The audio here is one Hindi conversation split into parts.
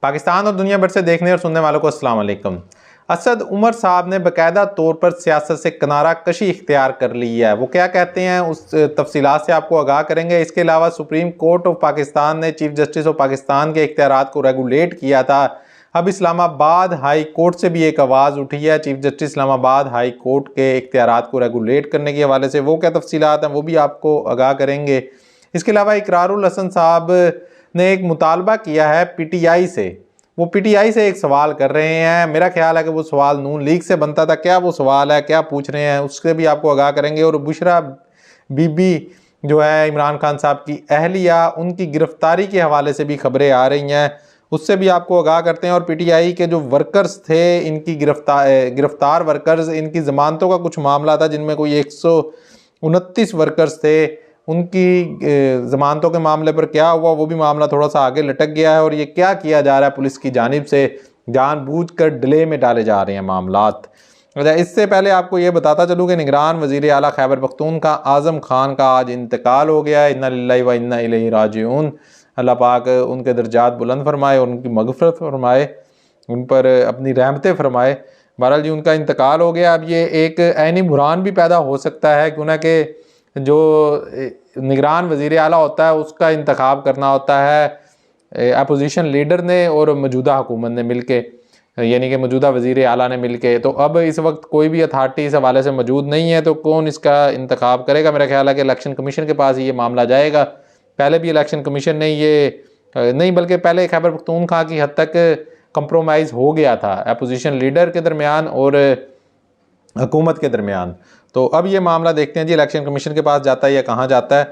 पाकिस्तान और दुनिया भर से देखने और सुनने वालों को अस्सलाम वालेकुम। असद उमर साहब ने बाकायदा तौर पर सियासत से किनारा कशी इख्तियार कर ली है। वो क्या कहते हैं उस तफसीलात से आपको आगाह करेंगे। इसके अलावा सुप्रीम कोर्ट ऑफ पाकिस्तान ने चीफ जस्टिस ऑफ पाकिस्तान के इख्तियारात को रेगुलेट किया था। अब इस्लामाबाद हाई कोर्ट से भी एक आवाज़ उठी है। Chief justice Islamabad high court के इख्तियारात को रेगुलेट करने के हवाले से वो क्या तफसीलात हैं वो भी आपको आगाह करेंगे। इसके अलावा इकरारुल हसन साहब ने एक मुतालबा किया है पीटीआई से। वो पीटीआई से एक सवाल कर रहे हैं। मेरा ख्याल है कि वो सवाल नून लीग से बनता था। क्या वो सवाल है, क्या पूछ रहे हैं, उससे भी आपको आगाह करेंगे। और बुशरा बीबी जो है इमरान खान साहब की अहलिया, उनकी गिरफ्तारी के हवाले से भी खबरें आ रही हैं, उससे भी आपको आगाह करते हैं। और पीटीआई के जो वर्कर्स थे, इनकी गिरफ्तार वर्कर्स, इनकी ज़मानतों का कुछ मामला था जिनमें कोई 129 वर्कर्स थे। उनकी ज़मानतों के मामले पर क्या हुआ, वो भी मामला थोड़ा सा आगे लटक गया है। और ये क्या किया जा रहा है पुलिस की जानिब से, जानबूझकर डिले में डाले जा रहे हैं मामलात। अच्छा, इससे पहले आपको ये बताता चलूँ कि निगरान वज़ीर आला खैबर पख्तूनख्वा आज़म खान का आज इंतकाल हो गया है। इन्ना लिल्लाहि व इन्ना इलैहि राजिऊन। अल्लाह पाक उनके दर्जात बुलंद फरमाए और उनकी मग़फ़िरत फरमाए, उन पर अपनी रहमतें फरमाए। बहरहाल जी, उनका इंतकाल हो गया। अब ये एक ऐनी बुरहान भी पैदा हो सकता है, क्यों ना कि जो निगरान वज़ीर आला होता है उसका इंतखाब करना होता है अपोजिशन लीडर ने और मौजूदा हुकूमत ने मिल के, यानी कि मौजूदा वज़ीर आला ने मिल के। तो अब इस वक्त कोई भी अथॉरिटी इस हवाले से मौजूद नहीं है, तो कौन इसका इंतखाब करेगा? मेरा ख्याल है कि इलेक्शन कमीशन के पास ये मामला जाएगा। पहले भी इलेक्शन कमीशन ने ये नहीं, बल्कि पहले खैबर पख्तूनख्वा की हद तक कंप्रोमाइज़ हो गया था अपोजिशन लीडर के दरमियान और हुकूमत के दरमियान। तो अब ये मामला देखते हैं जी इलेक्शन कमीशन के पास जाता है या कहाँ जाता है।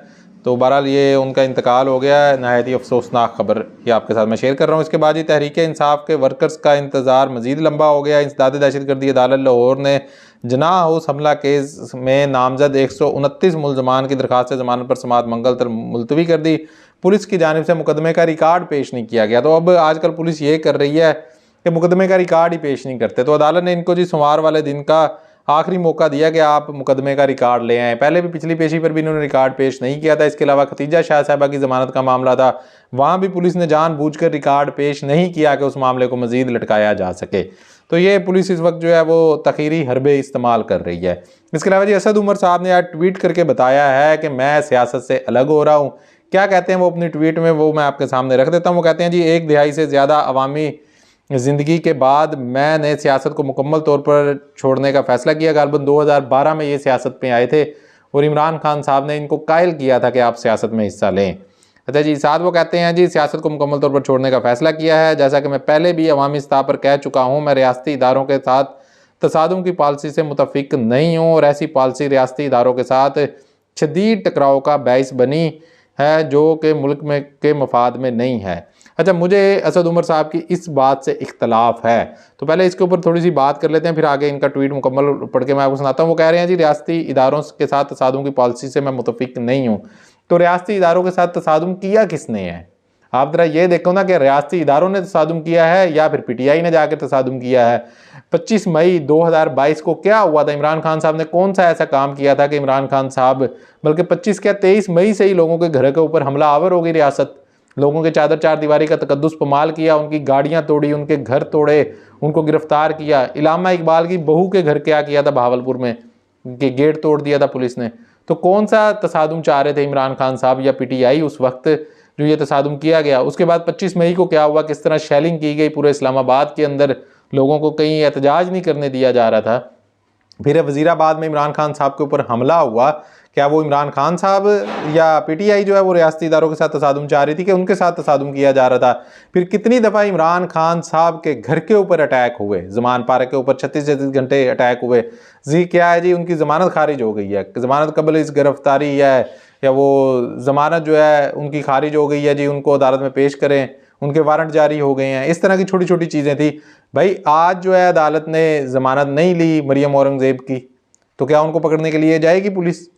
तो बहरहाल ये उनका इंतकाल हो गया है। नहायत ही अफसोसनाक खबर ये आपके साथ मैं शेयर कर रहा हूँ। इसके बाद ही तहरीक इंसाफ के वर्कर्स का इंतज़ार मज़ीद लंबा हो गया। इंसदाद दहशतगर्दी अदालत लाहौर ने जना हाउस हमला केस में नामजद 129 मुलजमान की दरखास्त ज़मानत पर समाअत मंगल तक मुलतवी कर दी। पुलिस की जानिब से मुकदमे का रिकॉर्ड पेश नहीं किया गया। तो अब आजकल पुलिस ये कर रही है कि मुकदमे का रिकॉर्ड ही पेश नहीं करते। तो अदालत ने इनको जी सोमवार वाले दिन का आखिरी मौका दिया कि आप मुकदमे का रिकॉर्ड ले आएँ। पहले भी पिछली पेशी पर भी इन्होंने रिकॉर्ड पेश नहीं किया था। इसके अलावा खतीजा शाह साहबा की ज़मानत का मामला था, वहाँ भी पुलिस ने जानबूझकर रिकॉर्ड पेश नहीं किया कि उस मामले को मज़ीद लटकाया जा सके। तो ये पुलिस इस वक्त जो है वो तखीरी हरबे इस्तेमाल कर रही है। इसके अलावा जी असद उमर साहब ने आज ट्वीट करके बताया है कि मैं सियासत से अलग हो रहा हूँ। क्या कहते हैं वो अपनी ट्वीट में, वो मैं आपके सामने रख देता हूँ। वो कहते हैं जी, एक दिहाई से ज़्यादा अवामी ज़िंदगी के बाद मैंने सियासत को मुकम्मल तौर पर छोड़ने का फ़ैसला किया। गालबन 2012 में ये सियासत में आए थे और इमरान खान साहब ने इनको कायल किया था कि आप सियासत में हिस्सा लें। अच्छा जी, साथ वो कहते हैं जी, सियासत को मुकम्मल तौर पर छोड़ने का फ़ैसला किया है। जैसा कि मैं पहले भी अवामी सतह पर कह चुका हूँ, मैं रियासती इदारों के साथ तसादुम की पॉलिसी से मुतफिक नहीं हूँ और ऐसी पॉलिसी रियासती इदारों के साथ शदीद टकराव का बाइस बनी है जो कि मुल्क में के मफाद में नहीं है। अच्छा, मुझे असद उमर साहब की इस बात से इख्तलाफ है। तो पहले इसके ऊपर थोड़ी सी बात कर लेते हैं, फिर आगे इनका ट्वीट मुकम्मल पढ़ के मैं आपको सुनाता हूँ। वो कह रहे हैं जी, रियासती इदारों के साथ तसादुम की पॉलिसी से मैं मुतफिक नहीं हूँ। तो रियासती इदारों के साथ तसादुम किया किसने है? आप ज़रा ये देखो ना कि रियासती इदारों ने तसादुम किया है या फिर पीटीआई ने जाकर तसादुम किया है। 25 मई 2022 को क्या हुआ था? इमरान खान साहब ने कौन सा ऐसा काम किया था कि इमरान खान साहब, बल्कि 25 क्या 23 मई से ही लोगों के घर के ऊपर हमला आवर हो गई रियासत। लोगों के चादर चार दीवारी का तकद्दुस पमाल किया, उनकी गाड़ियां तोड़ी, उनके घर तोड़े, उनको गिरफ्तार किया। इलामा इकबाल की बहू के घर क्या किया था भावलपुर में, कि गेट तोड़ दिया था पुलिस ने। तो कौन सा तसादुम चाह रहे थे इमरान खान साहब या पीटीआई उस वक्त जो ये तसादुम किया गया? उसके बाद 25 मई को क्या हुआ, किस तरह शेलिंग की गई पूरे इस्लामाबाद के अंदर, लोगों को कहीं एहतजाज नहीं करने दिया जा रहा था। फिर वज़ीराबाद में इमरान खान साहब के ऊपर हमला हुआ। क्या वो इमरान खान साहब या पीटीआई जो है वो रियासती इदारों के साथ तसादुम चाह रही थी कि उनके साथ तसादुम किया जा रहा था? फिर कितनी दफ़ा इमरान खान साहब के घर के ऊपर अटैक हुए, ज़मान पार्क के ऊपर 36 घंटे अटैक हुए। जी क्या है जी, उनकी ज़मानत खारिज हो गई है, ज़मानत कबल इस गिरफ्तारी है, या वो ज़मानत जो है उनकी खारिज हो गई है जी, उनको अदालत में पेश करें, उनके वारंट जारी हो गए हैं। इस तरह की छोटी छोटी चीज़ें थी। भाई आज जो है अदालत ने ज़मानत नहीं ली मरियम औरंगज़ेब की, तो क्या उनको पकड़ने के लिए जाएगी पुलिस?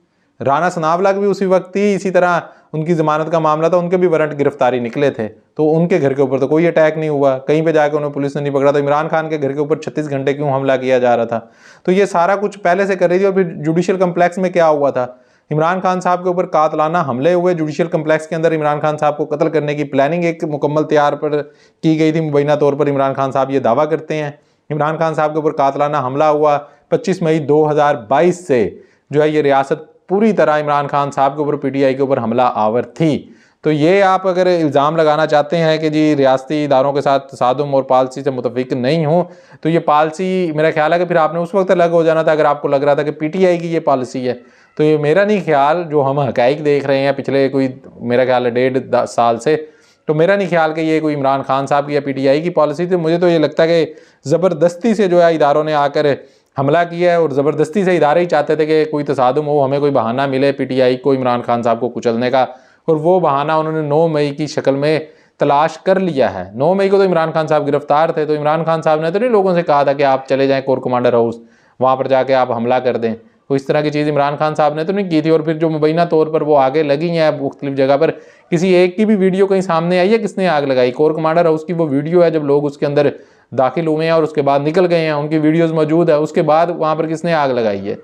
राना सनावलाग भी उसी वक्त ही इसी तरह उनकी ज़मानत का मामला था, उनके भी वारंट गिरफ्तारी निकले थे, तो उनके घर के ऊपर तो कोई अटैक नहीं हुआ, कहीं पे जाकर उन्हें पुलिस ने नहीं पकड़ा। तो इमरान खान के घर के ऊपर 36 घंटे क्यों हमला किया जा रहा था? तो ये सारा कुछ पहले से कर रही थी। और फिर जुडिशल कम्प्लेक्स में क्या हुआ था? इमरान खान साहब के ऊपर कातलाना हमले हुए, जुडिशियल कम्प्लेक्स के अंदर इमरान खान साहब को कत्ल करने की प्लानिंग एक मुकम्मल तैयार पर की गई थी। मुबैना तौर पर इमरान खान साहब ये दावा करते हैं। इमरान खान साहब के ऊपर कातलाना हमला हुआ 25 मई 2022 से जो है ये रियासत पूरी तरह इमरान खान साहब के ऊपर, PTI के ऊपर हमला आवर थी। तो ये आप अगर इल्ज़ाम लगाना चाहते हैं कि जी रियासती इदारों के साथ तसादुम और पॉलिसी से मुतफिक नहीं हो, तो ये पॉलिसी मेरा ख्याल है कि फिर आपने उस वक्त अलग हो जाना था अगर आपको लग रहा था कि PTI की ये पॉलिसी है। तो ये मेरा नहीं ख्याल, जो हम हक़ाइक़ देख रहे हैं पिछले कोई मेरा ख्याल है 1.5 साल से, तो मेरा नहीं ख्याल कि ये कोई इमरान खान साहब की या PTI की पॉलिसी थी। मुझे तो ये लगता है कि ज़बरदस्ती से जो है इदारों ने आकर हमला किया है और ज़बरदस्ती से इदारे ही चाहते थे कि कोई तसादुम हो, हमें कोई बहाना मिले PTI को इमरान खान साहब को कुचलने का, और वो बहाना उन्होंने 9 मई की शक्ल में तलाश कर लिया है। 9 मई को तो इमरान खान साहब गिरफ्तार थे, तो इमरान खान साहब ने तो नहीं लोगों से कहा था कि आप चले जाएं कोर कमांडर हाउस, वहाँ पर जाके आप हमला कर दें। तो इस तरह की चीज़ इमरान खान साहब ने तो नहीं की थी। और फिर जो मुबैना तौर पर वो आगे लगी हैं मुख्तलिफ जगह पर, किसी एक की भी वीडियो कहीं सामने आई है किसने आग लगाई? कोर कमांडर हाउस की वो वीडियो है जब लोग उसके अंदर दाखिल हुए हैं और उसके बाद निकल गए हैं, उनकी वीडियोज़ मौजूद है। उसके बाद वहाँ पर किसने आग लगाई है?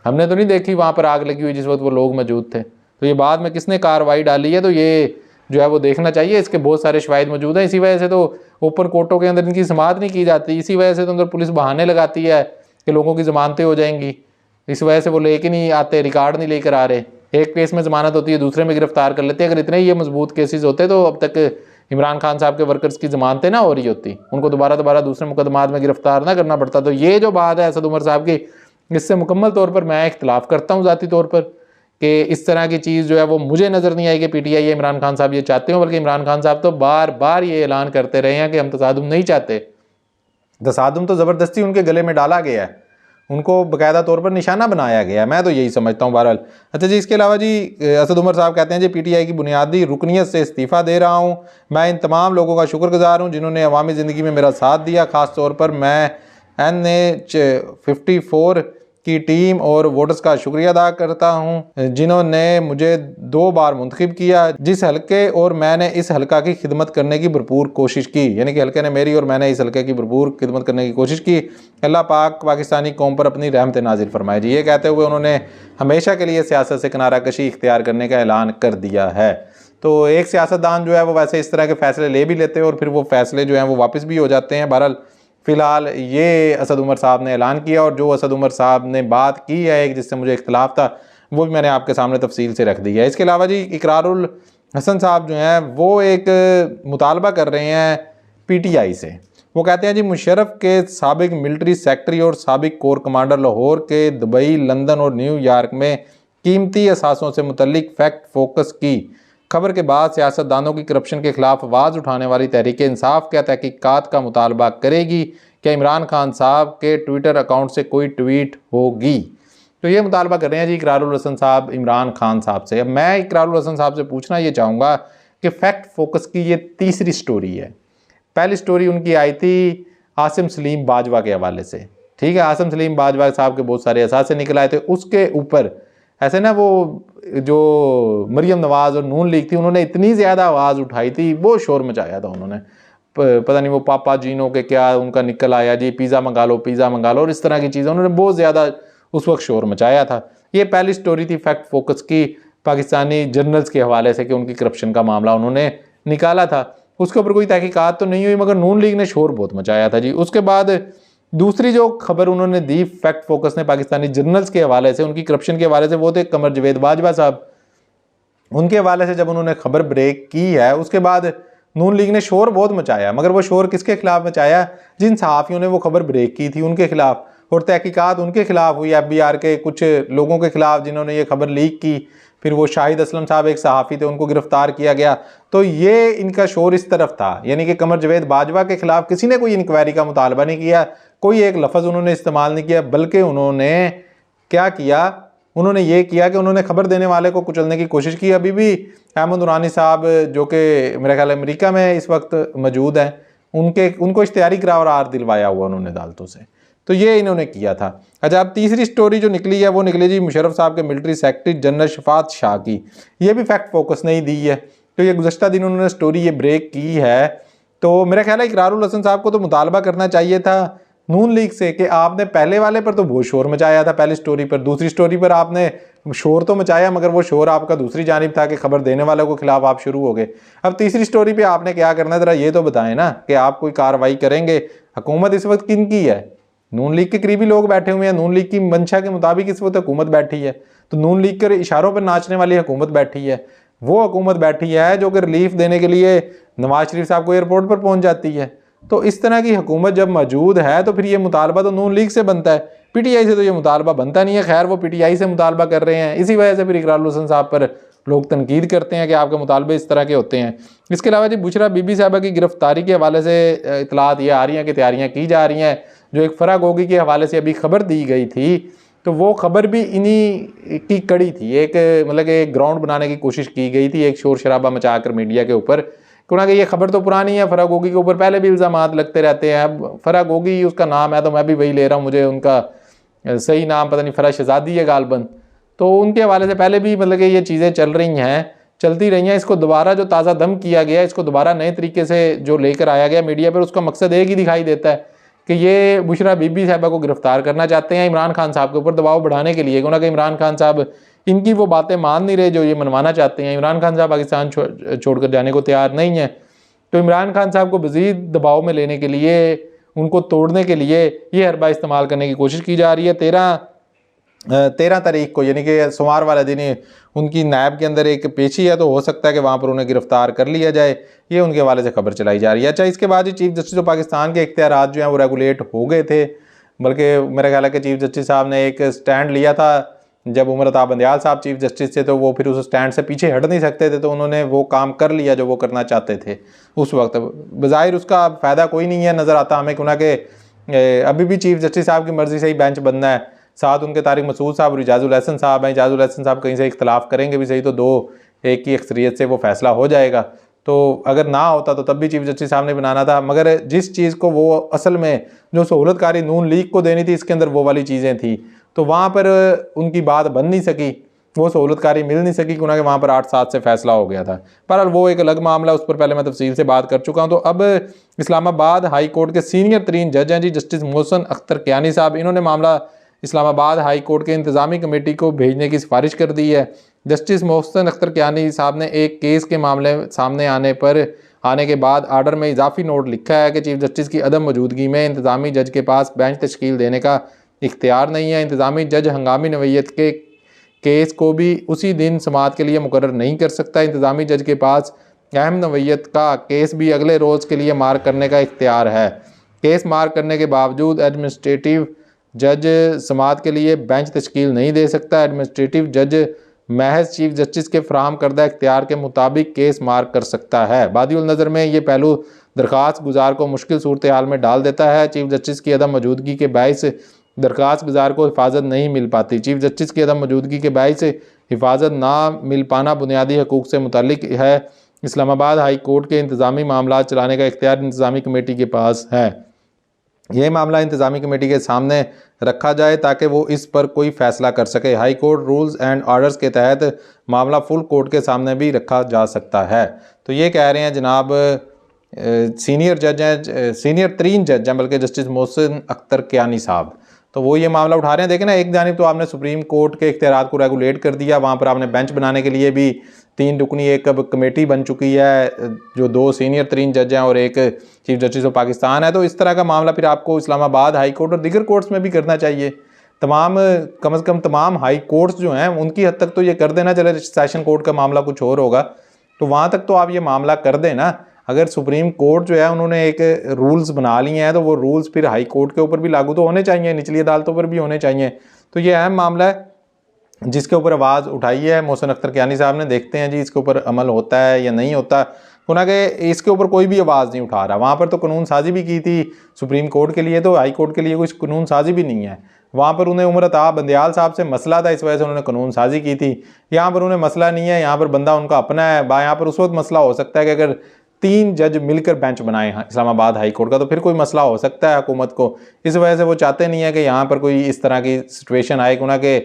हमने तो नहीं देखी वहाँ पर आग लगी हुई जिस वक्त वो लोग मौजूद थे। तो ये बाद में किसने कार्रवाई डाली है, तो ये जो है वो देखना चाहिए। इसके बहुत सारे शवाहिद मौजूद हैं। इसी वजह से तो ओपन कोर्टों के अंदर इनकी समाअत नहीं की जाती। इसी वजह से तो अंदर पुलिस बहाने लगाती है कि लोगों की ज़मानतें हो जाएंगी। इस वजह से वो लेके नहीं आते, रिकॉर्ड नहीं लेकर आ रहे। एक केस में ज़मानत होती है, दूसरे में गिरफ्तार कर लेते हैं। अगर इतने ही ये मजबूत केसेस होते तो अब तक इमरान खान साहब के वर्कर्स की ज़मानतें ना हो रही होती, उनको दोबारा दूसरे मुकदमात में गिरफ्तार ना करना पड़ता। तो ये जो बात है असद उमर साहब की, इससे मुकम्मल तौर पर मैं इख्तलाफ करता हूँ ज़ाती तौर पर, कि इस तरह की चीज़ जो है वो मुझे नज़र नहीं आई कि PTI या इमरान खान साहब ये चाहते हो। बल्कि इमरान खान साहब तो बार बार ये ऐलान करते रहे हैं कि हम तसादुम नहीं चाहते। तसादुम तो ज़बरदस्ती उनके गले में डाला गया है, उनको बाकायदा तौर पर निशाना बनाया गया है। मैं तो यही समझता हूँ बहरहाल। अच्छा जी, इसके अलावा जी असद उमर साहब कहते हैं जी PTI की बुनियादी रुकनीत से इस्तीफ़ा दे रहा हूँ। मैं इन तमाम लोगों का शुक्रगुजार हूँ जिन्होंने अवामी ज़िंदगी में मेरा साथ दिया। ख़ास तौर पर मैं NH54 की टीम और वोटर्स का शुक्रिया अदा करता हूं जिन्होंने मुझे 2 बार मुंतखब किया जिस हलके, और मैंने इस हलका की खिदमत करने की भरपूर कोशिश की। यानी कि हलके ने मेरी और मैंने इस हलके की भरपूर खिदमत करने की कोशिश की। अल्लाह पाक पाकिस्तानी कौम पर अपनी रहमत नाजिल फरमाए जी। ये कहते हुए उन्होंने हमेशा के लिए सियासत से किनारा कशी इख्तियार करने का ऐलान कर दिया है। तो एक सियासतदान जो है वो वैसे इस तरह के फ़ैसले ले भी लेते हैं और फिर वो फ़ैसले जो हैं वो वापस भी हो जाते हैं। बहरहाल फ़िलहाल ये असद उमर साहब ने ऐलान किया, और जो असद उमर साहब ने बात की है एक जिससे मुझे इख्तलाफ था, वो भी मैंने आपके सामने तफसील से रख दी है। इसके अलावा जी इकरारुल हसन साहब जो हैं वो एक मुतालबा कर रहे हैं PTI से। वो कहते हैं जी मुशर्रफ के साबिक मिलिट्री सेक्रेटरी और साबिक कोर कमांडर लाहौर के दुबई, लंदन और न्यूयॉर्क में कीमती असासों से मुतल्लिक फैक्ट फोकस की खबर के बाद सियासतदानों की करप्शन के खिलाफ आवाज़ उठाने वाली तहरीक इंसाफ क्या तहकीकात का मुतालबा करेगी? क्या इमरान खान साहब के ट्विटर अकाउंट से कोई ट्वीट होगी? तो ये मुतालबा कर रहे हैं जी इकरारुल हसन साहब इमरान खान साहब से। अब मैं इकरारुल हसन साहब से पूछना ये चाहूँगा कि फैक्ट फोकस की ये तीसरी स्टोरी है। पहली स्टोरी उनकी आई थी आसिम सलीम बाजवा के हवाले से, ठीक है। आसिम सलीम बाजवा साहब के बहुत सारे असासे निकल आए थे। उसके ऊपर ऐसे ना वो जो मरियम नवाज़ और नून लीग थी, उन्होंने इतनी ज़्यादा आवाज़ उठाई थी, वो शोर मचाया था उन्होंने। पता नहीं वो पापा जीनो के क्या उनका निकल आया जी, पिज़्ज़ा मंगा लो, पिज़्ज़ा मंगा लो, और इस तरह की चीज़ें उन्होंने बहुत ज़्यादा उस वक्त शोर मचाया था। ये पहली स्टोरी थी फैक्ट फोकस की, पाकिस्तानी जर्नल्स के हवाले से कि उनकी करप्शन का मामला उन्होंने निकाला था। उसके ऊपर कोई तहकीकात तो नहीं हुई, मगर नून लीग ने शोर बहुत मचाया था जी। उसके बाद दूसरी जो खबर उन्होंने दी फैक्ट फोकस ने पाकिस्तानी जर्नल्स के हवाले से, उनकी करप्शन के हवाले से, वो थे कमर जवेद बाजवा साहब। उनके हवाले से जब उन्होंने खबर ब्रेक की है, उसके बाद नून लीग ने शोर बहुत मचाया, मगर वो शोर किसके खिलाफ मचाया? जिन सहाफ़ियों ने वो खबर ब्रेक की थी उनके खिलाफ, और तहकीकात उनके खिलाफ हुई, FBR के कुछ लोगों के खिलाफ जिन्होंने ये खबर लीक की। फिर वो शाहिद असलम साहब एक सहाफ़ी थे, उनको गिरफ्तार किया गया। तो ये इनका शोर इस तरफ था, यानी कि कमर जवेद बाजवा के खिलाफ किसी ने कोई इंक्वायरी का मुतालबा नहीं किया, कोई एक लफ्ज़ उन्होंने इस्तेमाल नहीं किया, बल्कि उन्होंने क्या किया? उन्होंने ये किया कि उन्होंने खबर देने वाले को कुचलने की कोशिश की। अभी भी अहमद नूरानी साहब जो कि मेरा ख्याल अमेरिका में इस वक्त मौजूद हैं, उनको इश्तिहारी करार दिलवाया हुआ उन्होंने अदालतों से। तो ये इन्होंने किया था। अच्छा, अब तीसरी स्टोरी जो निकली है वो निकली जी मुशर्रफ साहब के military secretary general Shafat Shah की। ये भी फैक्ट फोकस नहीं दी है, तो ये गुज़श्ता दिन उन्होंने स्टोरी ये ब्रेक की है। तो मेरा ख्याल है इकरारुल हसन साहब को तो मुतालबा करना चाहिए था नून लीग से कि आपने पहले वाले पर तो बहुत शोर मचाया था, पहली स्टोरी पर, दूसरी स्टोरी पर आपने शोर तो मचाया मगर वो शोर आपका दूसरी जानिब था कि खबर देने वालों के खिलाफ आप शुरू हो गए। अब तीसरी स्टोरी पे आपने क्या करना है, ज़रा ये तो बताएं ना कि आप कोई कार्रवाई करेंगे। हुकूमत इस वक्त किन की है? नून लीग के करीबी लोग बैठे हुए हैं, नून लीग की मंशा के मुताबिक इस वक्त हुकूमत बैठी है, तो नून लीग के इशारों पर नाचने वाली हुकूमत बैठी है। वो हुकूमत बैठी है जो कि रिलीफ देने के लिए नवाज शरीफ साहब को एयरपोर्ट पर पहुंच जाती है। तो इस तरह की हुकूमत जब मौजूद है तो फिर ये मुतालबा तो नून लीग से बनता है, पीटीआई से तो ये मुतालबा बनता नहीं है। खैर वो पीटीआई से मुतालबा कर रहे हैं, इसी वजह से फिर इकरार हुसैन साहब पर लोग तनकीद करते हैं कि आपके मुतालबे इस तरह के होते हैं। इसके अलावा जी बुशरा बीबी साहबा की गिरफ्तारी के हवाले से इतलात ये आ रही हैं कि तैयारियाँ की जा रही हैं। जो एक फराग होगी के हवाले से अभी खबर दी गई थी, तो वो खबर भी इन्हीं की कड़ी थी। एक मतलब एक ग्राउंड बनाने की कोशिश की गई थी, एक शोर शराबा मचा कर मीडिया के ऊपर, क्योंकि ये खबर तो पुरानी है। फराग होगी के ऊपर पहले भी इल्ज़ामात लगते रहते हैं। अब फराग होगी उसका नाम है तो मैं भी वही ले रहा हूँ, मुझे उनका सही नाम पता नहीं, फराज शहजादी है गालबन। तो उनके हवाले से पहले भी मतलब कि ये चीज़ें चलती रही हैं। इसको दोबारा जो ताज़ा दम किया गया, इसको दोबारा नए तरीके से जो लेकर आया गया मीडिया पर, उसका मकसद एक ही दिखाई देता है कि ये बुशरा बीबी साहबा को गिरफ्तार करना चाहते हैं इमरान खान साहब के ऊपर दबाव बढ़ाने के लिए, क्योंकि इमरान खान साहब इनकी वो बातें मान नहीं रहे जो ये मनवाना चाहते हैं। इमरान खान साहब पाकिस्तान छोड़कर जाने को तैयार नहीं है, तो इमरान खान साहब को मज़ीद दबाव में लेने के लिए, उनको तोड़ने के लिए ये हरबा इस्तेमाल करने की कोशिश की जा रही है। 13 तारीख को यानी कि सोमवार वाले दिन उनकी नायब के अंदर एक पेशी है, तो हो सकता है कि वहाँ पर उन्हें गिरफ्तार कर लिया जाए, ये उनके हवाले से खबर चलाई जा रही है। अच्छा, इसके बाद चीफ जस्टिस ऑफ पाकिस्तान के इख्तियारात जो हैं वो रेगुलेट हो गए थे, बल्कि मेरा ख्याल है कि चीफ जस्टिस साहब ने एक स्टैंड लिया था जब उमर अता बंदयाल साहब चीफ जस्टिस थे, तो वो फिर उस स्टैंड से पीछे हट नहीं सकते थे, तो उन्होंने वो काम कर लिया जो वो करना चाहते थे उस वक्त। बज़ाहिर उसका फ़ायदा कोई नहीं है नज़र आता हमें, क्योंकि अभी भी चीफ जस्टिस साहब की मर्ज़ी से ही बेंच बनना है। साथ उनके तारिक मसूद साहब और इजाज़ुल हसन साहब हैं। इजाज़ुल हसन साहब कहीं से इख्तलाफ करेंगे भी सही तो 2-1 की अक्सरियत से वो फैसला हो जाएगा। तो अगर ना होता तो तब भी चीफ जस्टिस साहब ने बनाना था, मगर जिस चीज़ को वो असल में जो सहूलतकारी नून लीग को देनी थी, इसके अंदर वो वाली चीज़ें थी, तो वहाँ पर उनकी बात बन नहीं सकी, वो सहूलतकारी मिल नहीं सकी, क्योंकि वहाँ पर 8-7 से फैसला हो गया था। पर वो एक अलग मामला, उस पर पहले मैं तफसील से बात कर चुका हूँ। तो अब इस्लामाबाद हाई कोर्ट के सीनियर तरीन जज हैं जी जस्टिस मोहसिन अख्तर कियानी साहब, इन्होंने मामला इस्लामाबाद हाई कोर्ट के इंतज़ामी कमेटी को भेजने की सिफारिश कर दी है। जस्टिस मोहसिन अख्तर कियानी साहब ने एक केस के मामले सामने आने के बाद आर्डर में इजाफी नोट लिखा है कि चीफ जस्टिस की अदम मौजूदगी में इंतज़ामी जज के पास बेंच तश्कील देने का इख्तियार नहीं है। इंतज़ामी जज हंगामी नवैयत के केस को भी उसी दिन समाअत के लिए मुकर्रर नहीं कर सकता। इंतज़ामी जज के पास अहम नवैयत का केस भी अगले रोज़ के लिए मार्क करने का इख्तियार है। केस मार्क करने के बावजूद एडमिनिस्ट्रेटिव जज समाअत के लिए बेंच तश्कील नहीं दे सकता। एडमिनिस्ट्रेटिव जज महज चीफ जस्टिस के फराहम करदा इख्तियार के मुताबिक केस मार्क कर सकता है। बादिउल नज़र में ये पहलू दरख्वास्त गुजार को मुश्किल सूरत हाल में डाल देता है। चीफ जस्टिस की अदम मौजूदगी के बायस दरख्वास्त गुजार को हिफाजत नहीं मिल पाती। चीफ जस्टिस की अदम मौजूदगी के बायस हिफाजत ना मिल पाना बुनियादी हकूक़ से मुतल्लिक है। इस्लामाबाद हाई कोर्ट के इंतज़ामी मामला चलाने का इख्तियार इंतज़ामी कमेटी के पास है। यह मामला इंतज़ामी कमेटी के सामने रखा जाए ताकि वो इस पर कोई फ़ैसला कर सके। High court rules and orders के तहत मामला फुल कोर्ट के सामने भी रखा जा सकता है। तो ये कह रहे हैं जनाब सीनियर जज हैं, सीनियर तरीन जज हैं बल्कि जस्टिस मोहसिन अख्तर कियानी साहब, तो वो ये मामला उठा रहे हैं। देखें ना, एक जानिब तो आपने सुप्रीम कोर्ट के इख्तियारात को रेगुलेट कर दिया, वहाँ पर आपने बेंच बनाने के लिए भी 3 रुकनी एक अब कमेटी बन चुकी है, जो 2 सीनियर तरीन जज हैं और एक चीफ जस्टिस ऑफ पाकिस्तान है। तो इस तरह का मामला फिर आपको इस्लामाबाद हाई कोर्ट और दीगर कोर्ट्स में भी करना चाहिए। कम अज़ कम तमाम हाई कोर्ट्स जो हैं उनकी हद तक तो ये कर देना, चले सेशन कोर्ट का मामला कुछ और होगा, तो वहाँ तक तो आप ये मामला कर दें ना। अगर सुप्रीम कोर्ट जो है उन्होंने एक रूल्स बना लिए हैं, तो वो रूल्स फिर हाई कोर्ट के ऊपर भी लागू तो होने चाहिए, निचली अदालतों पर भी होने चाहिए। तो ये अहम मामला है जिसके ऊपर आवाज़ उठाई है मोहसिन अख्तर कियानी साहब ने। देखते हैं जी इसके ऊपर अमल होता है या नहीं होता। कि इसके ऊपर कोई भी आवाज़ नहीं उठा रहा। वहाँ पर तो कानून साजी भी की थी सुप्रीम कोर्ट के लिए, तो हाई कोर्ट के लिए कोई कानून साजी भी नहीं है। वहाँ पर उन्हें उमर अता बंदयाल साहब से मसला था, इस वजह से उन्होंने कानून साजी की थी। यहाँ पर उन्हें मसला नहीं है, यहाँ पर बंदा उनका अपना है। यहाँ पर उस वक्त मसला हो सकता है कि अगर 3 जज मिलकर बेंच बनाए इस्लामाबाद हाई कोर्ट का, तो फिर कोई मसला हो सकता है हुकूमत को। इस वजह से वो चाहते नहीं है कि यहाँ पर कोई इस तरह की सिचुएशन आए। कि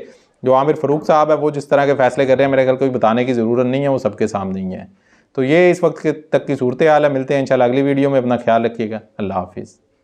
जो आमिर फ़ारूक साहब है वो जिस तरह के फ़ैसले कर रहे हैं, मेरे ख्याल कोई बताने की ज़रूरत नहीं है, वो सबके सामने ही है। तो ये इस वक्त तक की सूरत हाल है। मिलते हैं इंशाल्लाह अगली वीडियो में। अपना ख्याल रखिएगा। अल्लाह हाफिज़।